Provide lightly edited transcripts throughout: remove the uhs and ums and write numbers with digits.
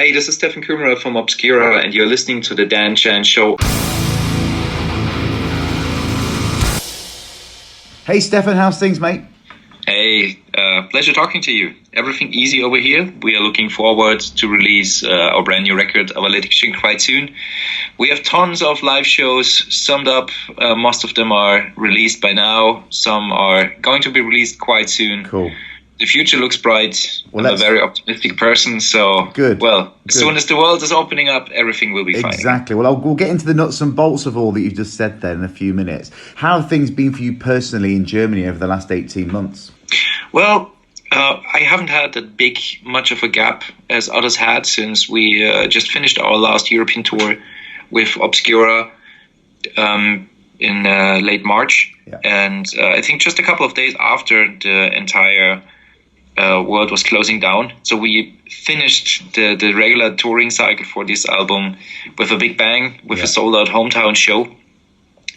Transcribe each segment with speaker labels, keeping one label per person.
Speaker 1: Hey, this is Steffan Kummerer from Obscura, and you're listening to the Dan Chan Show.
Speaker 2: Hey, Steffan, how's things, mate?
Speaker 1: Hey, pleasure talking to you. Everything easy over here. We are looking forward to release our brand new record, A Valediction, quite soon. We have tons of live shows summed up. Most of them are released by now. Some are going to be released quite soon.
Speaker 2: Cool.
Speaker 1: The future looks bright. I'm a very optimistic person, so as soon as the world is opening up, everything will be fine.
Speaker 2: Exactly. Well, we'll get into the nuts and bolts of all that you've just said there in a few minutes. How have things been for you personally in Germany over the last 18 months?
Speaker 1: Well, I haven't had that much of a gap as others had, since we just finished our last European tour with Obscura in late March.
Speaker 2: Yeah.
Speaker 1: And I think just a couple of days after the entire world was closing down. So we finished the regular touring cycle for this album with a big bang, with a sold-out hometown show.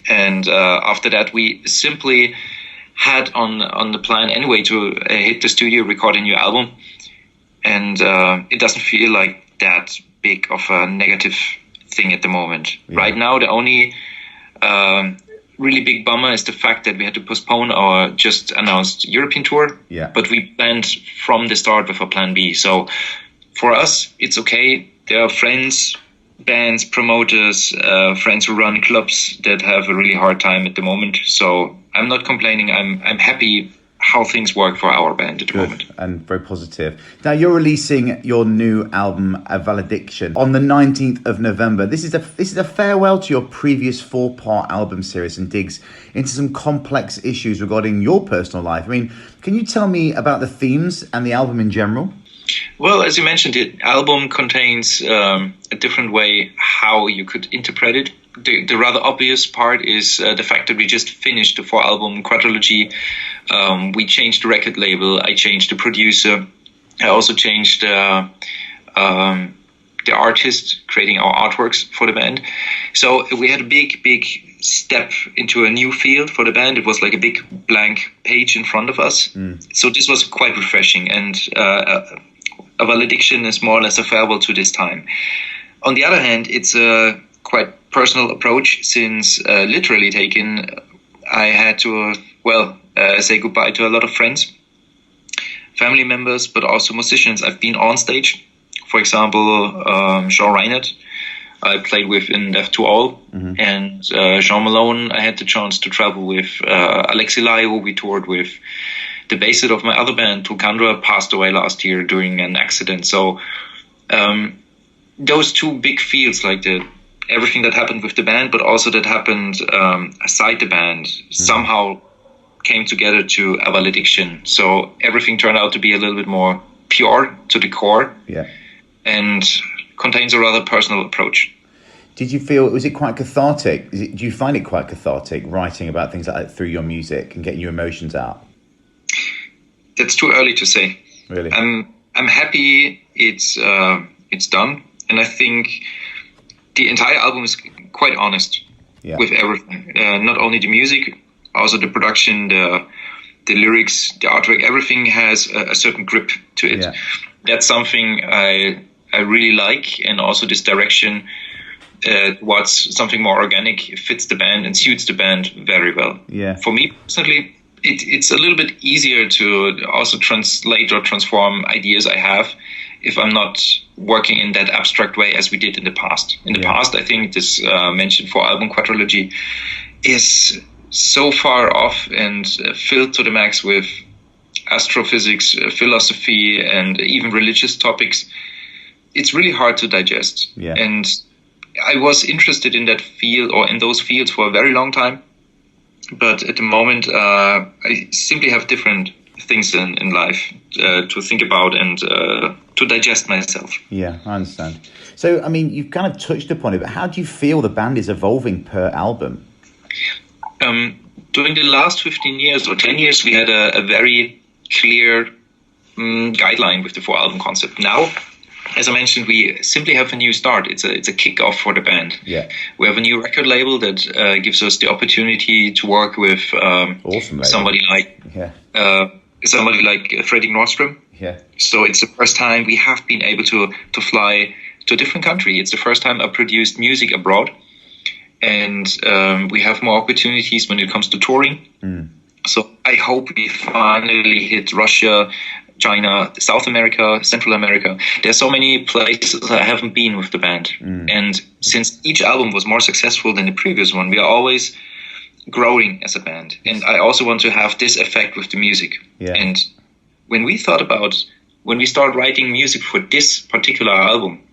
Speaker 1: And after that, we simply had on the plan anyway to hit the studio, record a new album. And it doesn't feel like that big of a negative thing at the moment. Yeah. Right now, the only really big bummer is the fact that we had to postpone our just announced European tour.
Speaker 2: Yeah.
Speaker 1: But we planned from the start with a plan B. So for us, it's okay. There are friends, bands, promoters, friends who run clubs that have a really hard time at the moment. So I'm not complaining. I'm happy how things work for our band at the moment.
Speaker 2: And very positive. Now, you're releasing your new album, A Valediction, on the 19th of November. This is a farewell to your previous 4-part album series and digs into some complex issues regarding your personal life. I mean, can you tell me about the themes and the album in general?
Speaker 1: Well, as you mentioned, the album contains a different way how you could interpret it. The rather obvious part is the fact that we just finished the 4-album quadrilogy. We changed the record label. I changed the producer. I also changed the artist, creating our artworks for the band. So we had a big step into a new field for the band. It was like a big blank page in front of us. So this was quite refreshing. And A Valediction is more or less a farewell to this time. On the other hand, it's a quite personal approach, since literally taken, I had to say goodbye to a lot of friends, family members, but also musicians I've been on stage. For example, Jean Reinhardt, I played with in Death to All, and Jean Malone, I had the chance to travel with. Alexi Lai, who we toured with. The bassist of my other band, Tulkandra, passed away last year during an accident. So those two big fields, like everything that happened with the band, but also that happened aside the band, somehow came together to A Valediction. So everything turned out to be a little bit more pure to the core, and contains a rather personal approach.
Speaker 2: Did you feel, was it quite cathartic? Do you find it quite cathartic writing about things like that through your music and getting your emotions out?
Speaker 1: That's too early to say.
Speaker 2: Really?
Speaker 1: I'm happy it's done, and I think the entire album is quite honest with everything. Not only the music, also the production, the lyrics, the artwork. Everything has a certain grip to it. Yeah. That's something I really like, and also this direction towards something more organic. It fits the band and suits the band very well.
Speaker 2: Yeah.
Speaker 1: For me personally, it's a little bit easier to also translate or transform ideas I have if I'm not working in that abstract way as we did in the past. In the past, I think this mentioned 4-album quadrilogy is so far off and filled to the max with astrophysics, philosophy, and even religious topics. It's really hard to digest.
Speaker 2: Yeah.
Speaker 1: And I was interested in that field, or in those fields, for a very long time. But at the moment, I simply have different things in life to think about and to digest myself.
Speaker 2: Yeah, I understand. So, I mean, you've kind of touched upon it, but how do you feel the band is evolving per album?
Speaker 1: During the last 15 years or 10 years, we had a very clear guideline with the 4-album concept. Now, as I mentioned, we simply have a new start. It's a kick-off for the band.
Speaker 2: Yeah.
Speaker 1: We have a new record label that gives us the opportunity to work with somebody like Freddie Nordstrom.
Speaker 2: Yeah.
Speaker 1: So it's the first time we have been able to fly to a different country. It's the first time I produced music abroad. And we have more opportunities when it comes to touring. So I hope we finally hit Russia, China, South America, Central America. There's so many places I haven't been with the band. And since each album was more successful than the previous one, we are always growing as a band. And I also want to have this effect with the music.
Speaker 2: Yeah.
Speaker 1: And when we started writing music for this particular album,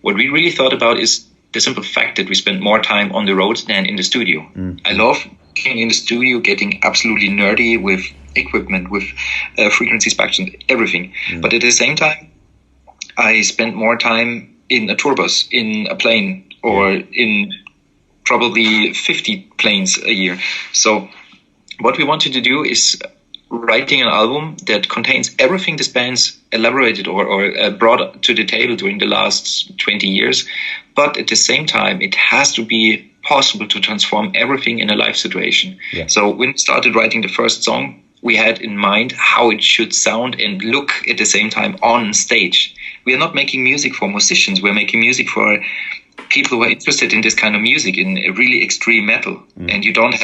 Speaker 1: what we really thought about is the simple fact that we spend more time on the road than in the studio. I love being in the studio, getting absolutely nerdy with equipment, with frequency spectrum, everything. But at the same time, I spend more time in a tour bus, in a plane, or in probably 50 planes a year. So what we wanted to do is writing an album that contains everything this band's elaborated or brought to the table during the last 20 years. But at the same time, it has to be possible to transform everything in a live situation. Yeah. So when we started writing the first song, we had in mind how it should sound and look at the same time on stage. We are not making music for musicians. We're making music for people who are interested in this kind of music, in really extreme metal. And you don't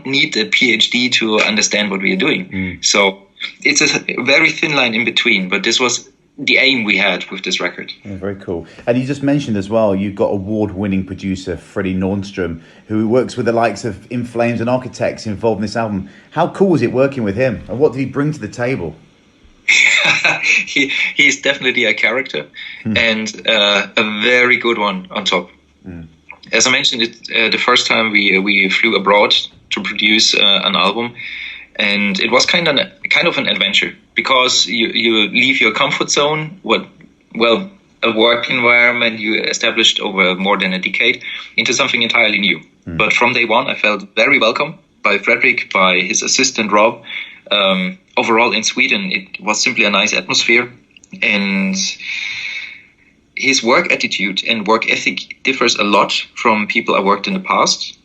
Speaker 1: need a PhD to understand what we are doing. So it's a very thin line in between, but this was the aim we had with this record.
Speaker 2: Yeah, very cool. And you just mentioned as well, you've got award-winning producer Freddie Nordstrom, who works with the likes of In Flames and Architects involved in this album. How cool was it working with him? And what did he bring to the table?
Speaker 1: He's definitely a character and a very good one on top. As I mentioned, the first time we flew abroad to produce an album, and it was kind of an adventure, because you leave your comfort zone, a work environment you established over more than a decade, into something entirely new. But from day one, I felt very welcome by Fredrik, by his assistant Rob. Overall in Sweden, it was simply a nice atmosphere, and his work attitude and work ethic differs a lot from people I worked in the past.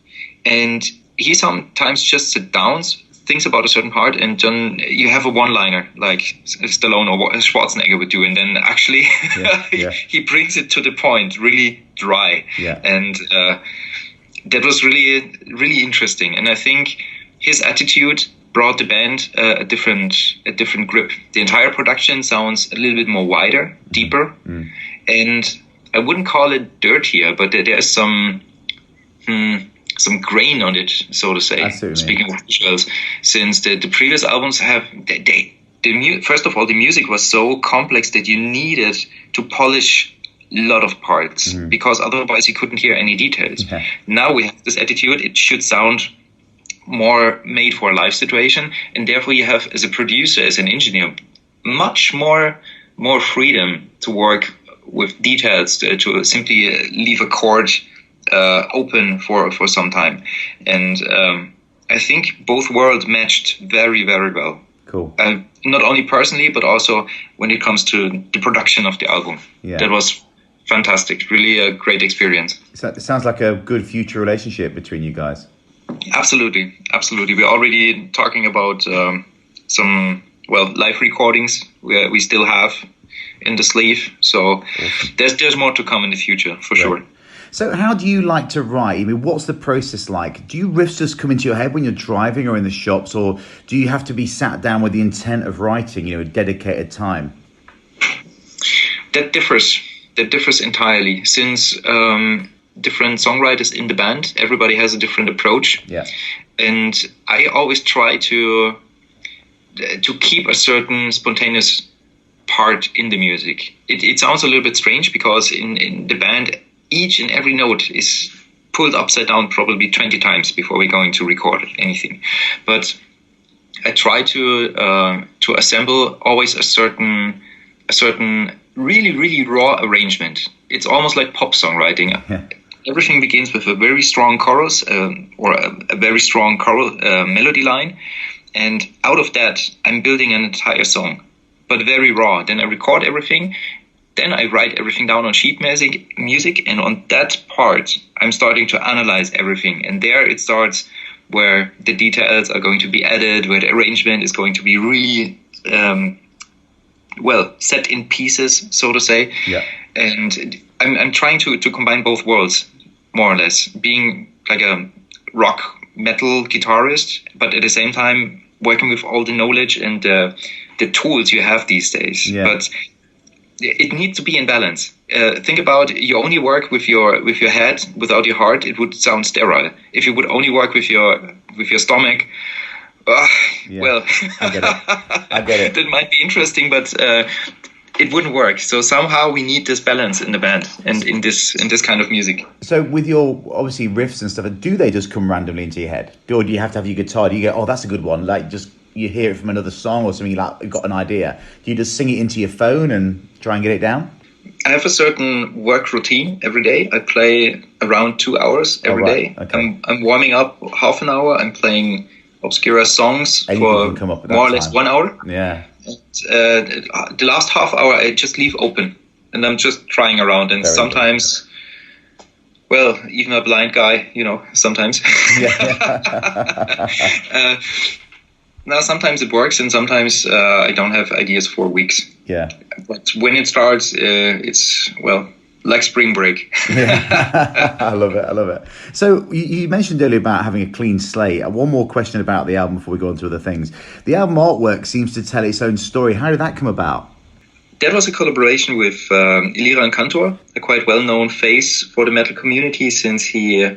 Speaker 1: And he sometimes just sits down, thinks about a certain part, and then you have a one-liner like Stallone or Schwarzenegger would do, and then actually he brings it to the point, really dry. And that was really, really interesting. And I think his attitude brought the band a different grip. The entire production sounds a little bit more wider, deeper, and I wouldn't call it dirtier, but there's some grain on it, so to say. Speaking of visuals, since the previous albums have first of all, the music was so complex that you needed to polish a lot of parts, because otherwise you couldn't hear any details. Now we have this attitude, it should sound more made for a live situation, and therefore you have, as a producer, as an engineer, much more freedom to work with details, to simply leave a chord open for some time. And I think both worlds matched very, very well.
Speaker 2: Cool.
Speaker 1: Not only personally, but also when it comes to the production of the album. That was fantastic, really a great experience.
Speaker 2: So it sounds like a good future relationship between you guys.
Speaker 1: Absolutely. We're already talking about some live recordings we still have in the sleeve. So there's more to come in the future for sure.
Speaker 2: So how do you like to write? I mean, what's the process like? Do you riffs just come into your head when you're driving or in the shops, or do you have to be sat down with the intent of writing, a dedicated time?
Speaker 1: That differs entirely, since different songwriters in the band, everybody has a different approach. And I always try to keep a certain spontaneous part in the music. It sounds a little bit strange, because in the band, each and every note is pulled upside down probably 20 times before we're going to record anything. But I try to assemble always a certain really, really raw arrangement. It's almost like pop songwriting. Everything begins with a very strong chorus or a very strong choral melody line. And out of that, I'm building an entire song, but very raw. Then I record everything. Then I write everything down on sheet music. And on that part, I'm starting to analyze everything. And there it starts, where the details are going to be added, where the arrangement is going to be really set in pieces, so to say.
Speaker 2: Yeah.
Speaker 1: And I'm trying to combine both worlds, more or less, being like a rock metal guitarist, but at the same time working with all the knowledge and the tools you have these days.
Speaker 2: Yeah.
Speaker 1: But it needs to be in balance. Think about, you only work with your head without your heart, it would sound sterile. If you would only work with your stomach, well,
Speaker 2: I get it.
Speaker 1: That might be interesting, but it wouldn't work. So somehow we need this balance in the band and in this kind of music.
Speaker 2: So with your, obviously, riffs and stuff, do they just come randomly into your head? Or do you have to have your guitar? Do you go, oh, that's a good one? Like, just you hear it from another song or something, like, you've got an idea. Do you just sing it into your phone and try and get it down?
Speaker 1: I have a certain work routine every day. I play around 2 hours every day.
Speaker 2: Okay.
Speaker 1: I'm warming up half an hour. I'm playing Obscura songs for more or less 1 hour.
Speaker 2: Yeah.
Speaker 1: And, the last half hour I just leave open, and I'm just trying around. And sometimes, well, even a blind guy, sometimes.
Speaker 2: Yeah.
Speaker 1: Now, sometimes it works, and sometimes I don't have ideas for weeks.
Speaker 2: Yeah.
Speaker 1: But when it starts, it's, like spring break.
Speaker 2: Yeah. I love it. So you mentioned earlier about having a clean slate. One more question about the album before we go on to other things. The album artwork seems to tell its own story. How did that come about?
Speaker 1: That was a collaboration with Iliran Kantor, a quite well-known face for the metal community, since he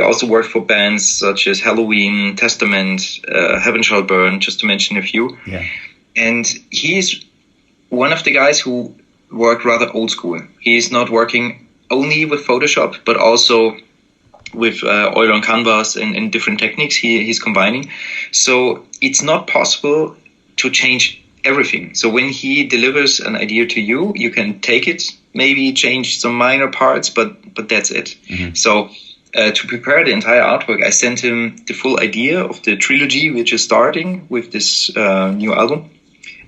Speaker 1: also worked for bands such as Halloween, Testament, Heaven Shall Burn, just to mention a few.
Speaker 2: Yeah. And
Speaker 1: he's one of the guys who work rather old school. He's not working only with Photoshop, but also with oil on canvas and different techniques he's combining. So it's not possible to change everything. So when he delivers an idea to you, you can take it, maybe change some minor parts, but that's it. Mm-hmm. So to prepare the entire artwork, I sent him the full idea of the trilogy, which is starting with this new album.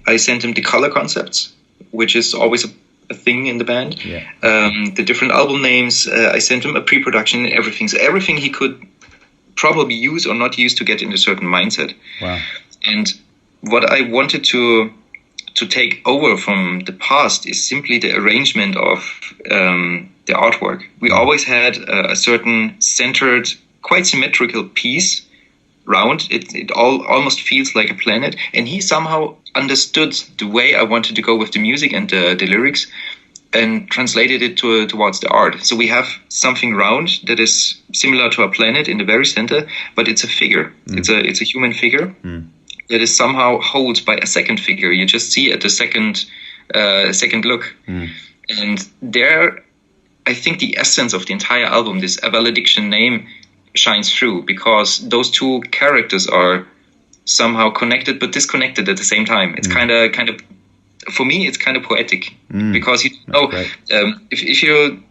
Speaker 1: I sent him the color concepts, which is always a thing in the band.
Speaker 2: Yeah.
Speaker 1: The different album names. I sent him a pre-production and everything. So everything he could probably use or not use to get in a certain mindset.
Speaker 2: Wow.
Speaker 1: And what I wanted to take over from the past is simply the arrangement of the artwork. We always had a certain centered, quite symmetrical piece round. It almost feels like a planet. And he somehow understood the way I wanted to go with the music and the lyrics, and translated it towards the art. So we have something round that is similar to a planet in the very center, but it's a figure. It's a human figure that is somehow held by a second figure. You just see at the second look. And there, I think the essence of the entire album, this A Valediction name, shines through, because those two characters are somehow connected but disconnected at the same time. It's kind of for me, it's kind of poetic, because if you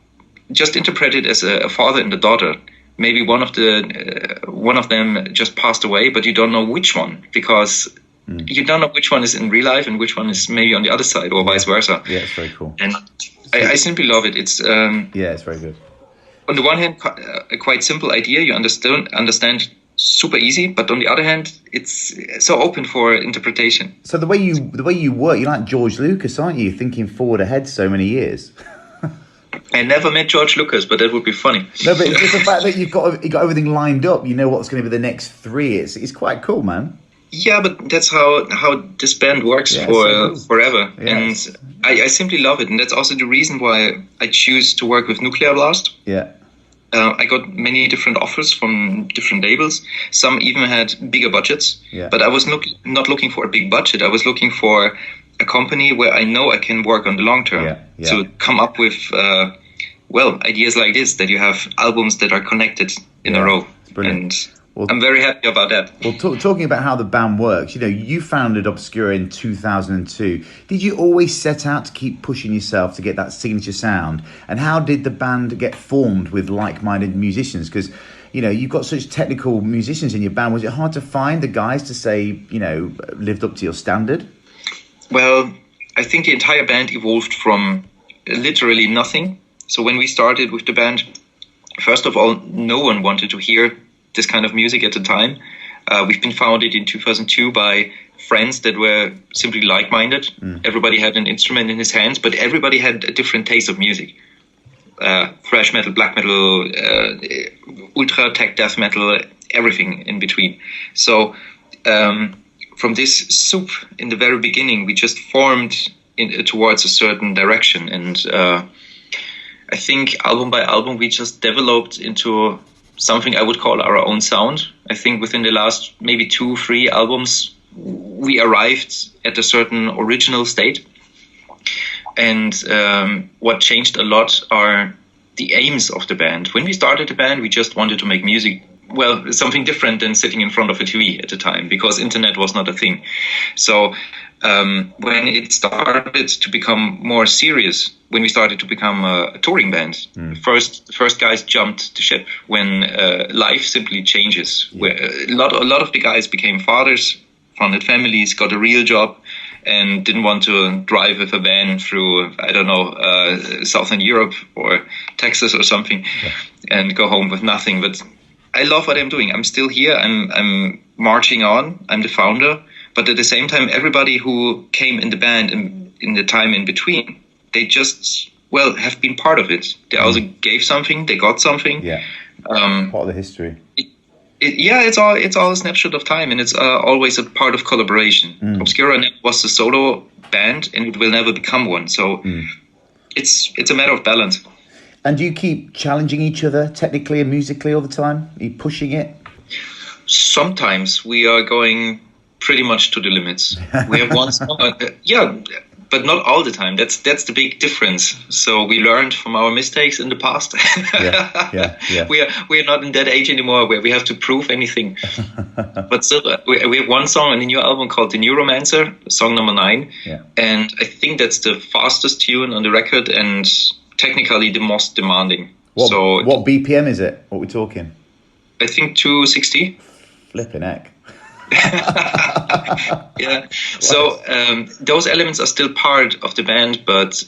Speaker 1: just interpret it as a father and a daughter, maybe one of them just passed away, but you don't know which one, because you don't know which one is in real life and which one is maybe on the other side, or vice versa.
Speaker 2: Yeah, it's very cool.
Speaker 1: And I simply love it. It's
Speaker 2: it's very good.
Speaker 1: On the one hand, a quite simple idea, you understand super easy, but on the other hand, it's so open for interpretation.
Speaker 2: So the way you work, you're like George Lucas, aren't you? Thinking forward ahead so many years.
Speaker 1: I never met George Lucas, but that would be funny.
Speaker 2: No, but it's just the fact that you got everything lined up. You know what's going to be the next 3. It's quite cool, man.
Speaker 1: Yeah, but that's how this band works forever.
Speaker 2: Yes.
Speaker 1: And I simply love it. And that's also the reason why I choose to work with Nuclear Blast.
Speaker 2: Yeah.
Speaker 1: I got many different offers from different labels. Some even had bigger budgets.
Speaker 2: Yeah.
Speaker 1: But I was not looking for a big budget. I was looking for a company where I know I can work on the long term. To come up with, ideas like this, that you have albums that are connected in a row.
Speaker 2: It's brilliant.
Speaker 1: And I'm very happy about that.
Speaker 2: Well, talking about how the band works, you founded Obscura in 2002. Did you always set out to keep pushing yourself to get that signature sound? And how did the band get formed with like-minded musicians? Because, you've got such technical musicians in your band. Was it hard to find the guys to say, lived up to your standard?
Speaker 1: Well, I think the entire band evolved from literally nothing. So when we started with the band, first of all, no one wanted to hear this kind of music at the time. We've been founded in 2002 by friends that were simply like-minded. Everybody had an instrument in his hands, but everybody had a different taste of music. Thrash metal, black metal, ultra tech death metal, everything in between. So from this soup in the very beginning, we just formed towards a certain direction. And I think album by album, we just developed into something I would call our own sound. I think within the last maybe 2-3 albums, we arrived at a certain original state. And what changed a lot are the aims of the band. When we started the band, we just wanted to make music, well, something different than sitting in front of a TV at the time, because internet was not a thing. So when it started to become more serious, when we started to become a touring band, first guys jumped the ship when life simply changes. Where a lot of the guys became fathers, founded families, got a real job, and didn't want to drive with a van through, I don't know, Southern Europe or Texas or something, and go home with nothing. But I love what I'm doing. I'm still here. I'm marching on. I'm the founder. But at the same time, everybody who came in the band in the time in between, they just, well, have been part of it. They also gave something. They got something.
Speaker 2: Yeah. Part of the history.
Speaker 1: It's all a snapshot of time, and it's always a part of collaboration. Obscura was a solo band, and it will never become one. So it's a matter of balance.
Speaker 2: And do you keep challenging each other technically and musically all the time? Are you pushing it?
Speaker 1: Sometimes we are going pretty much to the limits. We have one song, but not all the time. That's the big difference. So we learned from our mistakes in the past. We are not in that age anymore where we have to prove anything. But still, we have one song on the new album called The New Romancer, song number 9. Yeah. And I think that's the fastest tune on the record and technically the most demanding.
Speaker 2: What BPM is it? What are we talking?
Speaker 1: I think 260.
Speaker 2: Flipping heck.
Speaker 1: Yeah. So those elements are still part of the band, but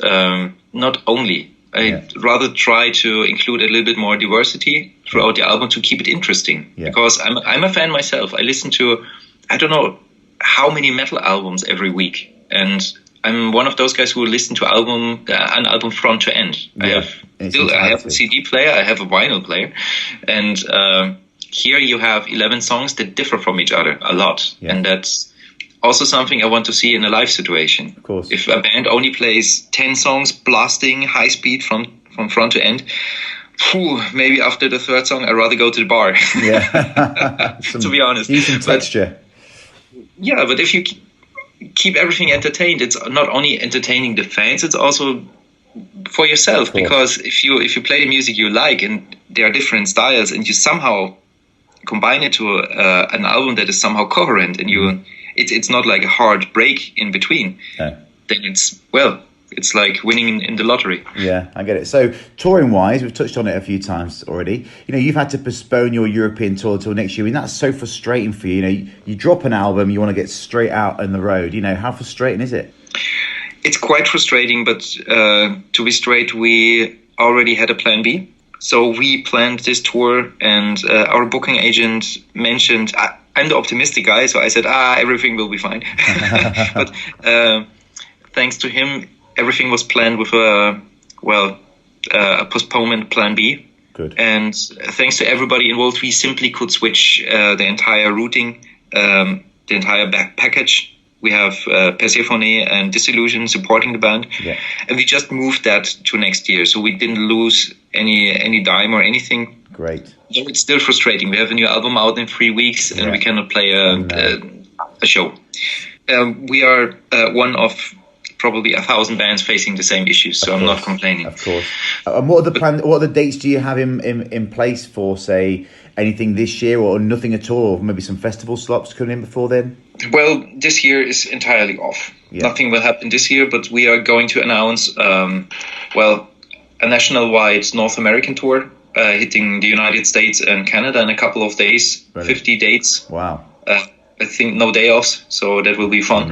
Speaker 1: not only. I'd rather try to include a little bit more diversity throughout the album to keep it interesting. Yeah. Because I'm a fan myself. I listen to, I don't know how many metal albums every week, and I'm one of those guys who listen to an album front to end. Yeah. I have a CD player, I have a vinyl player, and here you have 11 songs that differ from each other a lot. Yeah. And that's also something I want to see in a live situation.
Speaker 2: Of course.
Speaker 1: If a band only plays 10 songs blasting high speed from front to end, maybe after the third song, I'd rather go to the bar.
Speaker 2: Yeah.
Speaker 1: To be honest.
Speaker 2: Use some texture.
Speaker 1: But if you keep everything entertained, it's not only entertaining the fans, it's also for yourself. Because if you play the music you like and there are different styles and you somehow combine it to an album that is somehow coherent, and it's not like a hard break in between, then it's like winning in the lottery.
Speaker 2: Yeah, I get it. So touring wise, we've touched on it a few times already. You know, you've had to postpone your European tour till next year, and that's so frustrating for you. You know, you drop an album, you want to get straight out on the road. You know, how frustrating is it?
Speaker 1: It's quite frustrating, but to be straight, we already had a plan B. So we planned this tour, and our booking agent mentioned, I'm the optimistic guy, so I said, everything will be fine. But thanks to him, everything was planned with a postponement plan B.
Speaker 2: Good.
Speaker 1: And thanks to everybody involved, we simply could switch the entire routing, the entire back package. We have Persephone and Disillusion supporting the band, and we just moved that to next year. So we didn't lose any dime or anything.
Speaker 2: Great.
Speaker 1: So it's still frustrating. We have a new album out in 3 weeks, and we cannot play a show. We are one of probably 1,000 bands facing the same issues, so I'm not complaining.
Speaker 2: Of course. And what are the dates do you have in place for, say, anything this year, or nothing at all, or maybe some festival slots coming in before then?
Speaker 1: Well, this year is entirely off. Yeah. Nothing will happen this year, but we are going to announce, a national-wide North American tour, hitting the United States and Canada in a couple of days. Really? 50 dates.
Speaker 2: Wow.
Speaker 1: I think no day offs, so that will be fun.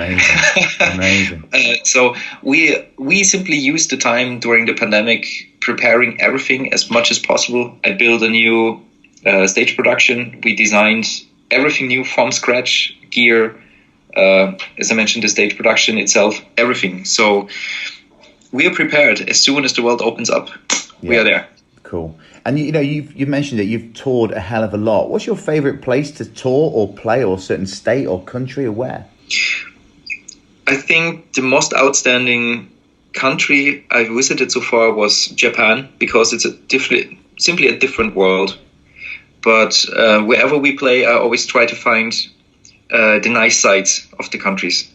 Speaker 2: Amazing.
Speaker 1: So we simply used the time during the pandemic preparing everything as much as possible. I built a new stage production. We designed everything new from scratch: gear, as I mentioned, the stage production itself, everything. So we are prepared. As soon as the world opens up, we are there.
Speaker 2: Cool. And you've mentioned that you've toured a hell of a lot. What's your favorite place to tour or play, or certain state or country, or where?
Speaker 1: I think the most outstanding country I've visited so far was Japan, because it's simply a different world. But wherever we play, I always try to find the nice sides of the countries.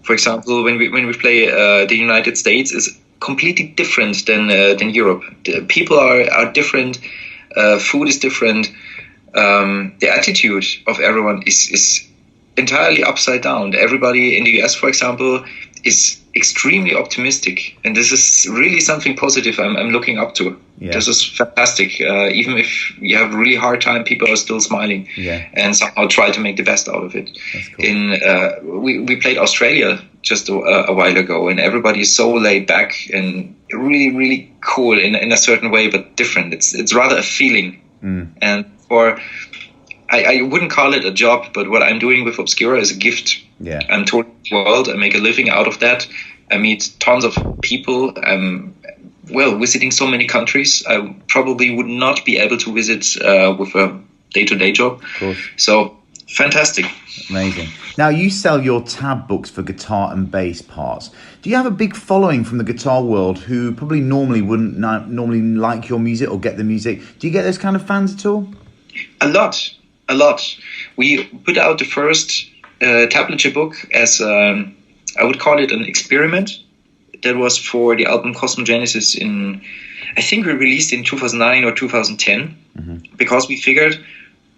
Speaker 1: For example, when we play the United States, is completely different than Europe. The people are different. Food is different. The attitude of everyone is entirely upside down. Everybody in the US, for example, is extremely optimistic, and this is really something positive I'm looking up to. This is fantastic. Even if you have a really hard time, people are still smiling and somehow try to make the best out of it. Cool. We played Australia just a while ago, and everybody is so laid back and really, really cool in a certain way, but different. It's rather a feeling. And I wouldn't call it a job, but what I'm doing with Obscura is a gift. I'm touring the world. I make a living out of that. I meet tons of people. I'm visiting so many countries. I probably would not be able to visit with a day-to-day job. Of course. So fantastic.
Speaker 2: Amazing. Now, you sell your tab books for guitar and bass parts. Do you have a big following from the guitar world who probably wouldn't normally like your music or get the music? Do you get those kind of fans at all?
Speaker 1: A lot. We put out the first tablature book as I would call it an experiment. That was for the album Cosmogenesis I think we released in 2009 or 2010, because we figured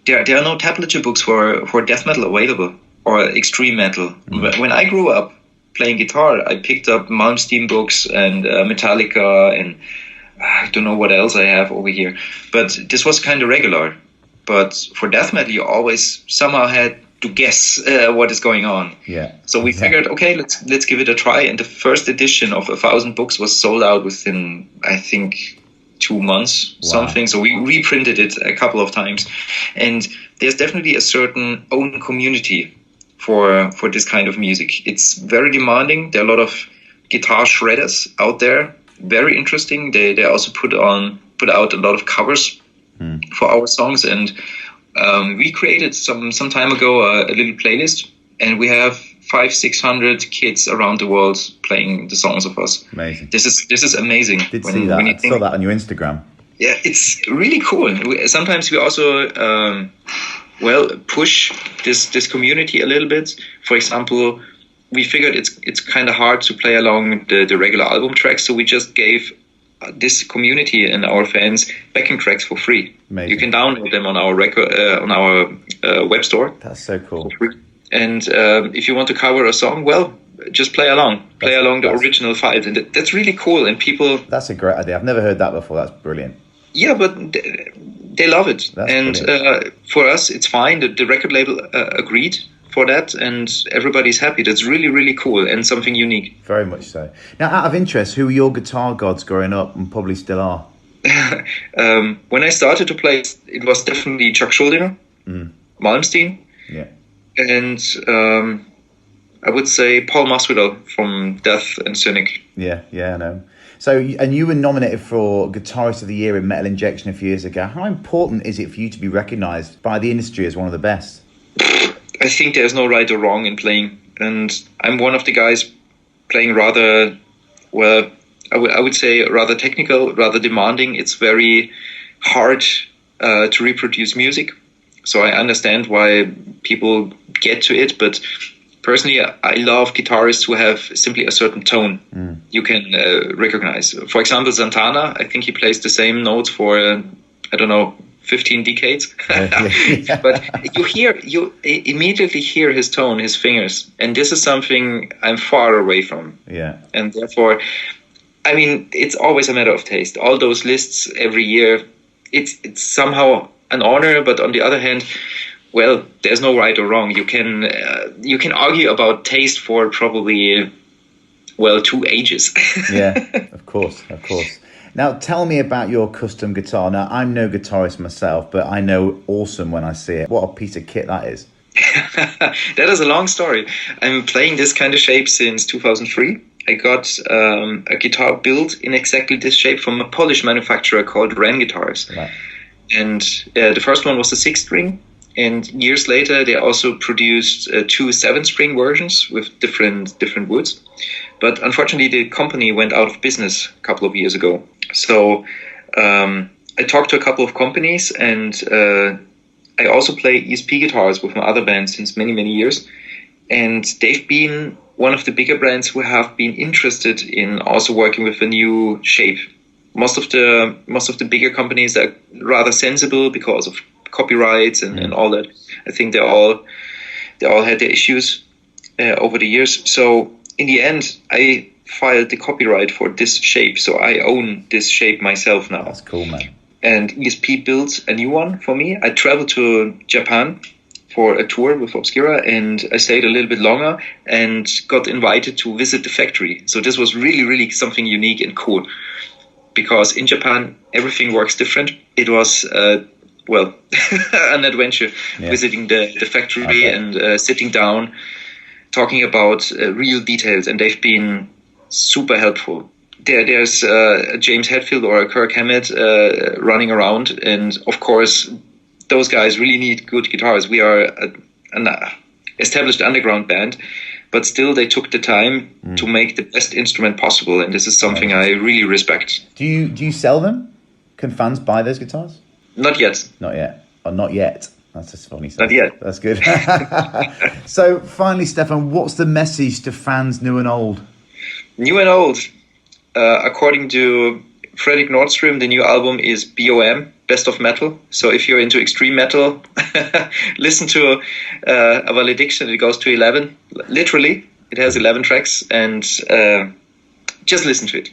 Speaker 1: there are no tablature books for death metal available or extreme metal. When I grew up playing guitar, I picked up Malmsteen books and Metallica, and I don't know what else I have over here, but this was kind of regular. But for death metal, you always somehow had to guess what is going on. So we figured, okay, let's give it a try. And the first edition of 1,000 books was sold out within, I think, 2 months, something. So we reprinted it a couple of times. And there's definitely a certain own community for this kind of music. It's very demanding. There are a lot of guitar shredders out there. Very interesting. They also put out a lot of covers for our songs, and we created some time ago a little playlist, and we have 500-600 kids around the world playing the songs of us.
Speaker 2: Amazing.
Speaker 1: This is amazing.
Speaker 2: I saw that on your Instagram. Yeah,
Speaker 1: it's really cool. Sometimes we also push this community a little bit. For example, we figured it's kind of hard to play along the regular album tracks, so we just gave this community and our fans backing tracks for free. Amazing. You can download them on our web store.
Speaker 2: That's so cool.
Speaker 1: And if you want to cover a song, just play along the original files, and that's really cool. And people,
Speaker 2: that's a great idea. I've never heard that before. That's brilliant.
Speaker 1: Yeah, but they love it. And for us, it's fine. The record label agreed for that, and everybody's happy. That's really, really cool and something unique.
Speaker 2: Very much so. Now, out of interest, who were your guitar gods growing up, and probably still are?
Speaker 1: When I started to play, it was definitely Chuck Schuldiner, Malmsteen, and I would say Paul Masvidal from Death and Cynic. Yeah,
Speaker 2: I know. So, and you were nominated for Guitarist of the Year in Metal Injection a few years ago. How important is it for you to be recognised by the industry as one of the best?
Speaker 1: I think there's no right or wrong in playing, and I'm one of the guys playing rather, I would say rather technical, rather demanding. It's very hard to reproduce music, so I understand why people get to it, but personally, I love guitarists who have simply a certain tone you can recognize. For example, Santana, I think he plays the same notes for, 15 decades. But you immediately hear his tone, his fingers. And this is something I'm far away from. Yeah. And therefore, it's always a matter of taste. All those lists every year, it's somehow an honor, but on the other hand, there's no right or wrong. You can argue about taste for probably 2 ages.
Speaker 2: Yeah, of course. Now, tell me about your custom guitar. Now, I'm no guitarist myself, but I know awesome when I see it. What a piece of kit that is.
Speaker 1: That is a long story. I'm playing this kind of shape since 2003. I got a guitar built in exactly this shape from a Polish manufacturer called Ren Guitars.
Speaker 2: Right.
Speaker 1: And the first one was a 6-string. And years later, they also produced 2 7-string versions with different woods. But unfortunately, the company went out of business a couple of years ago. So I talked to a couple of companies, and I also play ESP guitars with my other band since many, many years. And they've been one of the bigger brands who have been interested in also working with a new shape. Most of the bigger companies are rather sensible because of copyrights and all that. I think they all had their issues over the years. So in the end, I filed the copyright for this shape, so I own this shape myself now.
Speaker 2: That's cool, man.
Speaker 1: And ESP built a new one for me. I traveled to Japan for a tour with Obscura, and I stayed a little bit longer and got invited to visit the factory. So this was really, really something unique and cool, because in Japan everything works different. It was an adventure, visiting the factory and sitting down, talking about real details, and they've been super helpful. There's a James Hetfield or a Kirk Hammett running around, and of course those guys really need good guitars. We are an established underground band, but still they took the time to make the best instrument possible, and this is something I really respect.
Speaker 2: Do you sell them? Can fans buy those guitars?
Speaker 1: Not yet.
Speaker 2: Not yet. Or not yet. That's just funny.
Speaker 1: Not yet.
Speaker 2: That's good. So finally, Steffan, what's the message to fans new and old?
Speaker 1: New and old. According to Fredrik Nordström, the new album is BOM, Best of Metal. So if you're into extreme metal, listen to A Valediction. It goes to 11. Literally, it has 11 tracks, and just listen to it.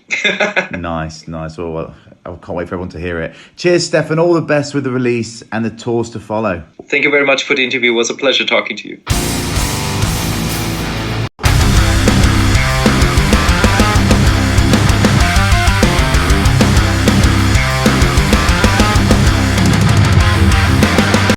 Speaker 1: Nice.
Speaker 2: Well, I can't wait for everyone to hear it. Cheers, Steffan. All the best with the release and the tours to follow.
Speaker 1: Thank you very much for the interview. It was a pleasure talking to you.